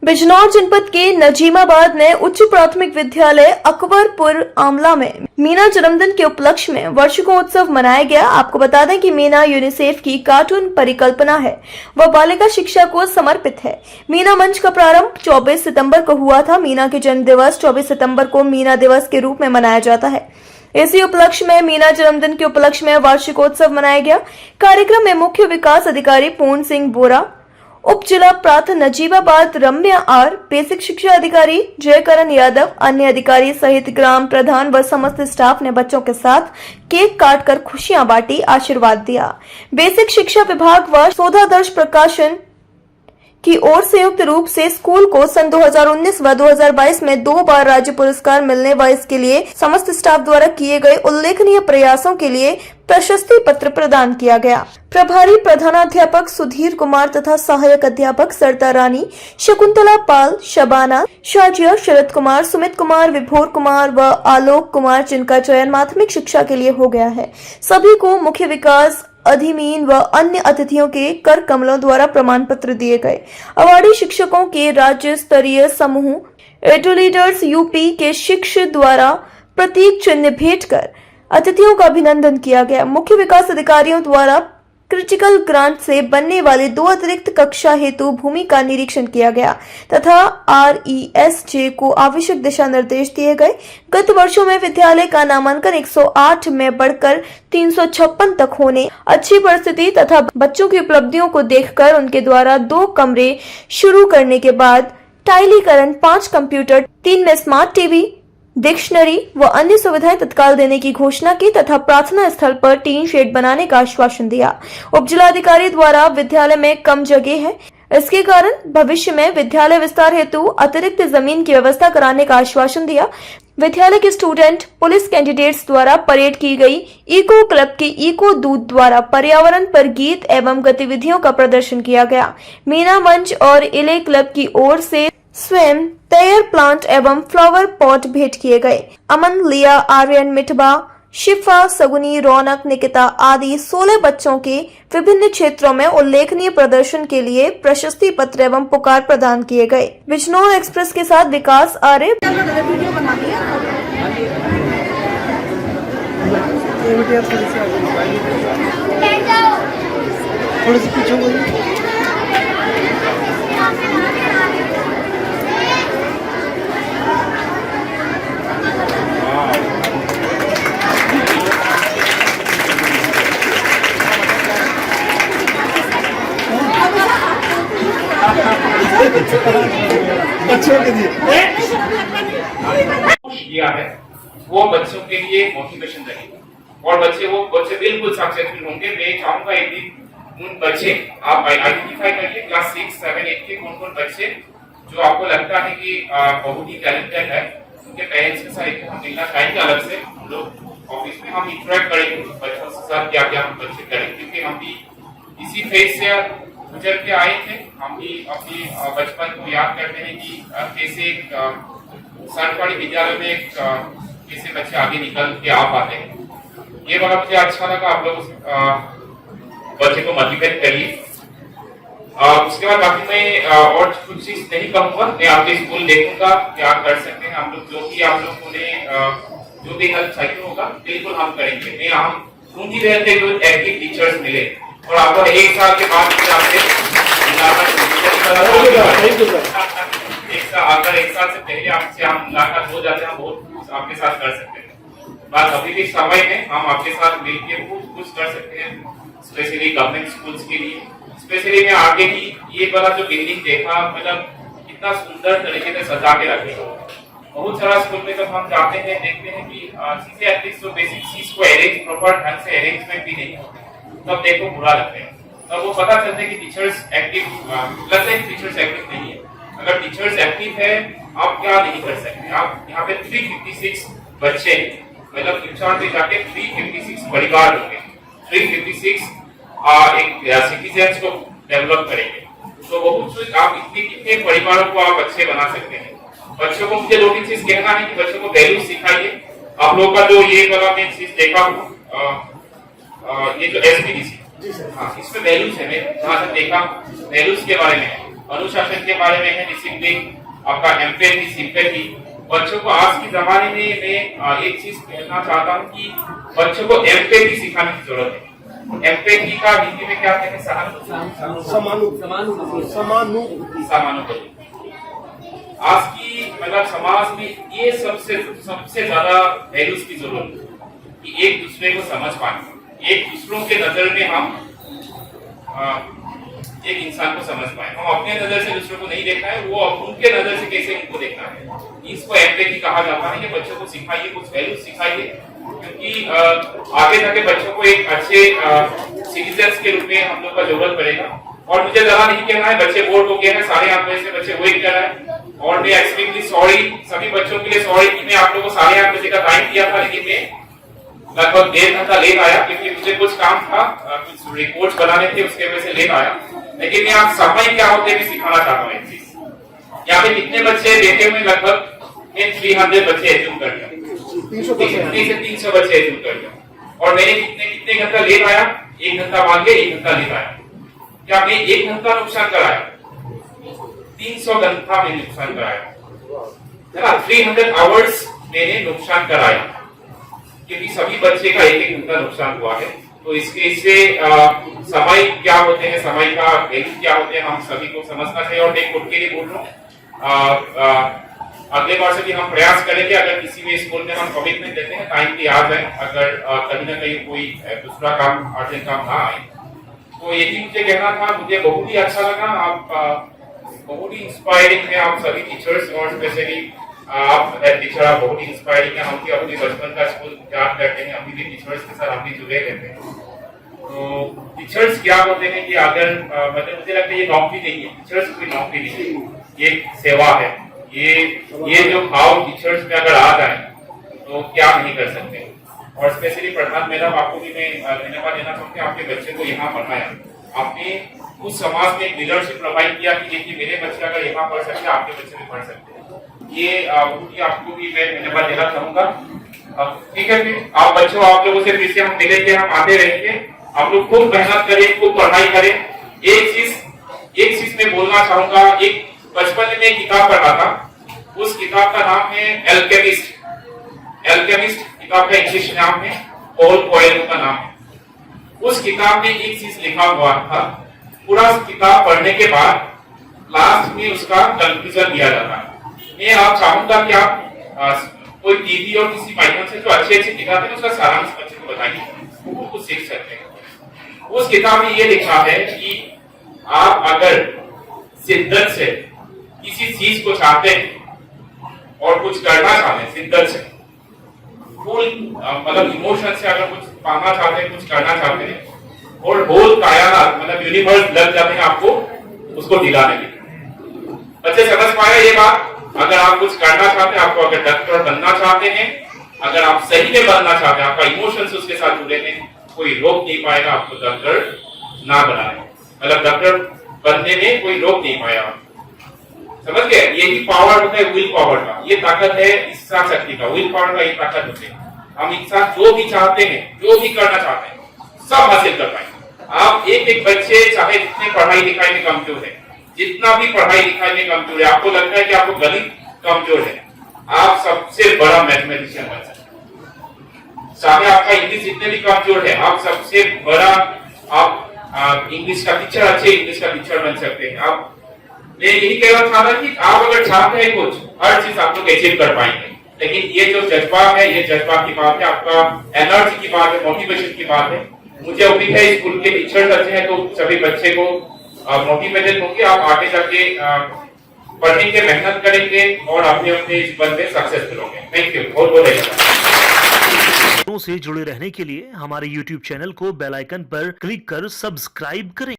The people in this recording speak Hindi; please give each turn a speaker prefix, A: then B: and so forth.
A: बिजनौर जनपद के नजीमाबाद में उच्च प्राथमिक विद्यालय अकबरपुर आमला में मीना जन्मदिन के उपलक्ष्य में वार्षिकोत्सव मनाया गया। आपको बता दें कि मीना यूनिसेफ की कार्टून परिकल्पना है, वह बालिका शिक्षा को समर्पित है। मीना मंच का प्रारंभ 24 सितंबर को हुआ था। मीना के जन्म दिवस 24 सितंबर को मीना दिवस के रूप में मनाया जाता है। इसी उपलक्ष्य में मीना जन्मदिन के उपलक्ष्य में वार्षिकोत्सव मनाया गया। कार्यक्रम में मुख्य विकास अधिकारी पूर्ण सिंह बोरा, उप जिला प्रांत नजीबाबाद रम्या आर, बेसिक शिक्षा अधिकारी जयकरण यादव, अन्य अधिकारी सहित ग्राम प्रधान व समस्त स्टाफ ने बच्चों के साथ केक काटकर खुशियां बांटी, आशीर्वाद दिया। बेसिक शिक्षा विभाग व शोधादर्श प्रकाशन की ओर संयुक्त रूप से स्कूल को सन 2019 व 2022 में 2 बार राज्य पुरस्कार मिलने व इसके लिए समस्त स्टाफ द्वारा किए गए उल्लेखनीय प्रयासों के लिए प्रशस्ति पत्र प्रदान किया गया। प्रभारी प्रधानाध्यापक सुधीर कुमार तथा सहायक अध्यापक सरता रानी, शकुंतला पाल, शबाना, शाजिया, शरद कुमार, सुमित कुमार, विभोर कुमार व आलोक कुमार, जिनका चयन माध्यमिक शिक्षा के लिए हो गया है, सभी को मुख्य विकास अधिमीन व अन्य अतिथियों के कर कमलों द्वारा प्रमाण पत्र दिए गए। अवार्डी शिक्षकों के राज्य स्तरीय समूह एडो लीडर्स यूपी के शिक्षक द्वारा प्रतीक चिन्ह भेंट कर अतिथियों का अभिनंदन किया गया। मुख्य विकास अधिकारियों द्वारा क्रिटिकल ग्रांट से बनने वाले 2 अतिरिक्त कक्षा हेतु भूमि का निरीक्षण किया गया तथा RESJ को आवश्यक दिशा निर्देश दिए गए। गत वर्षों में विद्यालय का नामांकन 108 में बढ़कर 356 तक होने, अच्छी परिस्थिति तथा बच्चों की उपलब्धियों को देखकर उनके द्वारा 2 कमरे शुरू करने के बाद टाइलीकरण, 5 कंप्यूटर, 3 में स्मार्ट टीवी, डिक्शनरी व अन्य सुविधाएं तत्काल देने की घोषणा की तथा प्रार्थना स्थल पर टीन शेड बनाने का आश्वासन दिया। उप जिलाधिकारी द्वारा विद्यालय में कम जगह है, इसके कारण भविष्य में विद्यालय विस्तार हेतु अतिरिक्त जमीन की व्यवस्था कराने का आश्वासन दिया। विद्यालय के स्टूडेंट पुलिस कैंडिडेट्स द्वारा परेड की गई। इको क्लब के इको दूत द्वारा पर्यावरण पर गीत एवं गतिविधियों का प्रदर्शन किया गया। मीना मंच और इले क्लब की ओर से स्वयं तैयार प्लांट एवं फ्लावर पॉट भेंट किए गए। अमन, लिया, आर्यन, मिठबा, शिफा, सगुनी, रौनक, निकिता आदि 16 बच्चों के विभिन्न क्षेत्रों में उल्लेखनीय प्रदर्शन के लिए प्रशस्ति पत्र एवं पुकार प्रदान किए गए। बिजनौर एक्सप्रेस के साथ विकास आर्य।
B: बच्चों के लिए
C: किया है, वो बच्चों के लिए मोटिवेशन रहेगा और बच्चे बिल्कुल सक्सेसफुल होंगे। मैं चाहूंगा एक दिन उन बच्चे आप आइडेंटिफाई करिए क्लास 6, 7, 8 के कौन बच्चे जो आपको लगता है कि बहुत ही टैलेंटेड है, उनके पेरेंट्स के साथ हम मिलना चाहेंगे। अलग से हम लोग ऑफिस में हम इंटरेक्ट करेंगे बच्चों के साथ, क्या क्या हम बच्चे करेंगे, क्योंकि हम भी इसी फेज से गुजर के आए थे। हम भी अपने बचपन को याद करते हैं कि कैसे सरकारी विद्यालय में कैसे बच्चे आगे निकल के आ पाते हैं। ये बड़ा मुझे अच्छा लगा। आप लोग बच्चे को मोटिवेट करिए। उसके बाद बाकी मैं और कुछ चीज नहीं कहूंगा। मैं आपके स्कूल देखूंगा क्या कर सकते हैं हम लोग, जो कि आप लोगों ने जो भी हेल्प चाहिए होगा बिल्कुल हम करेंगे। मैं हम ढूंढी रहे थे जो एक्टिव टीचर्स मिले और आपको 1 साल के बाद अगर 1 साल से पहले आपसे हम मुलाकात हो जाते हैं, बहुत आपके साथ कर सकते हैं। बात अभी भी समय है, हम आपके साथ मिलकर कुछ कर सकते हैं, स्पेशली गवर्नमेंट स्कूल्स के लिए। स्पेशली मैं आगे ही ये वाला जो बिल्डिंग देखा, मतलब कितना सुंदर तरीके से सजा के रखे। बहुत सारा स्कूल में जब हम जाते हैं देखते हैं कि चीजें एटलीस्ट तो बेसिक चीज को अरेंज प्रॉपर ढंग से अरेंजमेंट भी नहीं होते, तब देखो बुरा लगता है। तब वो पता चलता है कि टीचर्स एक्टिव लगता है कि टीचर्स एक्टिव नहीं है। अगर टीचर्स एक्टिव है, आप क्या नहीं कर सकते। आप यहाँ पे 356 बच्चे, मतलब इंचार्ज में जाके 356 परिवार होंगे, 356 एक सिटीजन्स को डेवलप करेंगे। तो बहुत आप कितने परिवारों को आप अच्छे बना सकते हैं। बच्चों को मुझे 2-3 चीज कहना है कि बच्चों को वैल्यू सिखाइए। आप लोग का जो ये वाला मैं चीज देखा ये जो SPDC, हाँ, इसमें वैल्यूज है। मैं जहाँ तक देखा वैल्यूज के बारे में अनुशासन के बारे में है, डिसिप्लिन, आपका एम्पैथी, सिंपैथी। बच्चों को आज के जमाने में मैं एक चीज कहना चाहता हूँ कि बच्चों को एम्पैथी सिखाने की जरूरत है। एम्पैथी का हिंदी में क्या कहते हैं? समानुभूति। आज की मतलब समाज में ये सबसे ज्यादा वैल्यूज की जरूरत है कि एक दूसरे को समझ पाए, एक दूसरों के नजर में हम एक इंसान को समझ पाए। हम अपने नजर से दूसरों को नहीं देखना है, वो उनके नजर से कैसे उनको देखना है, इसको एम्पैथी कहा जाता है। ये बच्चों को सिखाइए, कुछ वैल्यूज सिखाइए, क्योंकि आगे जाके बच्चों को एक अच्छे सिटीजन्स के रूप में हम लोग का जरूरत पड़ेगा। और मुझे ज्यादा नहीं कहना है, बच्चे बोर्ड हो गए हैं, 8:30 बजे से बच्चे वेट कर रहे हैं और मैं एक्सट्रीमली सॉरी, सभी बच्चों के लिए सॉरी कि मैं आप लोगों को 8:30 बजे का टाइम दिया था, लेकिन मैं लगभग 1.5 घंटा लेट आया क्योंकि मुझे कुछ काम था, कुछ रिपोर्ट्स बनाने थे, उसके वजह से लेट आया। लेकिन मैं आप समय क्या होते भी सिखाना चाहता हूँ एक चीज। यहाँ पे कितने बच्चे देखे हुए? लगभग 300 बच्चे एज्यूम कर लिया, 300 बच्चे एज्यूम कर लिया। और मैंने कितने घंटा लेट आया? 1 घंटा मान के 1 घंटा लेट आया। क्या मैं 1 घंटा नुकसान कराया? 300 घंटा मैंने नुकसान कराया, 300 आवर्स मैंने नुकसान कराया, क्योंकि सभी बच्चे का 1-1 घंटा नुकसान हुआ है। तो इससे समय क्या होते हैं, समय का वैल्यू क्या होते हैं, हम सभी को समझना चाहिए। और मैं खुद के लिए बोल रहा हूँ, अगले बार से भी हम प्रयास करेंगे, अगर किसी भी स्कूल में हम कमिटमेंट देते हैं टाइम पे आ जाए, अगर कहीं ना कहीं कोई दूसरा काम अर्जेंट काम ना आए। तो यही मुझे कहना था। मुझे बहुत ही अच्छा लगा, आप बहुत ही इंस्पायरिंग है, आप सभी टीचर्स, और स्पेशली आप टीचर आप बहुत ही इंस्पायरिंग है। हम भी अपने बचपन का स्कूल याद करते हैं, अभी भी टीचर्स के साथ हम भी जुड़े रहते हैं। तो टीचर्स क्या होते हैं कि अगर मतलब मुझे लगता है ये नौकरी नहीं है, टीचर्स कोई नौकरी नहीं है, ये सेवा है। ये जो भाव टीचर्स में अगर आ जाए तो क्या नहीं कर सकते। और स्पेशली प्रधान मैडम, आपको भी मैं धन्यवाद देना चाहूँगा, आपके बच्चे को यहाँ पढ़ाया, आपने उस समाज में एक लीडरशिप प्रोवाइड किया कि देखिए मेरे बच्चे अगर यहाँ पढ़ सकते हैं, आपके बच्चे भी पढ़ सकते हैं। ये आपको भी मैं धन्यवाद देना चाहूंगा। ठीक है, फिर आप बच्चों, आप लोगों से फिर से हम मिलेंगे, हम आते रहेंगे। आप लोग खूब मेहनत करें, खूब पढ़ाई करें। एक चीज मैं बोलना चाहूंगा, एक बचपन में किताब पढ़ा था, उस किताब का नाम है एल्केमिस्ट। किताब का इंग्लिश नाम है, पॉल कोएल्हो का नाम है। उस किताब में एक चीज लिखा हुआ था, पूरा किताब पढ़ने के बाद लास्ट में उसका कंक्लूजन दिया जाता है। मैं आप चाहूंगा कि आप कोई टीवी और किसी माध्यम से जो अच्छे किताब है उसका सारांश बच्चे को बताइए, वो कुछ सीख सकते हैं। उस किताब में ये लिखा है कि आप अगर शिद्दत से किसी चीज को चाहते हैं और कुछ करना चाहते हैं, शिद्दत से फुल मतलब इमोशन से अगर कुछ पाना चाहते हैं, कुछ करना चाहते हैं, और होल कायनात मतलब यूनिवर्स लग जाते हैं आपको उसको दिलाने के लिए। बच्चे समझ पाए ये बात? अगर आप कुछ करना चाहते हैं, आपको अगर डॉक्टर बनना चाहते हैं, अगर आप सही में बनना चाहते हैं, आपका इमोशंस उसके साथ जुड़े हैं, कोई रोक नहीं पाएगा आपको डॉक्टर ना बनाने, मतलब डॉक्टर बनने में कोई रोक नहीं पाएगा। समझ गए? यही पावर होता है विल पावर का, ये ताकत है इच्छा शक्ति का, विल पावर का ये ताकत होती है। हम इंसान जो भी चाहते हैं, जो भी करना चाहते हैं, सब हासिल कर पाएंगे। आप एक बच्चे चाहे जितने पढ़ाई लिखाई में कमजोर है, जितना भी पढ़ाई लिखाई में कमजोर है, आपको लगता है कि आपको गणित कमजोर है, आप सबसे बड़ा मैथमेटिशियन बन सकते हैं। चाहे आपका इंग्लिश जितने भी कमजोर है, आप सबसे बड़ा आप इंग्लिश का टीचर, अच्छे इंग्लिश का टीचर बन सकते हैं। आप मैं यही कहना चाहता कि आप अगर चाहते हैं कुछ, हर चीज आप लोग अचीव कर पाएंगे। लेकिन ये जो जज्बा है, ये जज्बा की बात है, आपका एनर्जी की बात है, मोटिवेशन की बात है। मुझे उम्मीद है स्कूल के टीचर्स अच्छे हैं तो सभी बच्चे को मोटिवेटेड होंगे, आप आगे जाके पढ़ेंगे, मेहनत करेंगे और अपने अपने जीवन में सक्सेसफुल होंगे। थैंक यू, बहुत बहुत धन्यवाद।
B: से जुड़े रहने के लिए हमारे YouTube चैनल को बेल आइकन पर क्लिक कर सब्सक्राइब करें।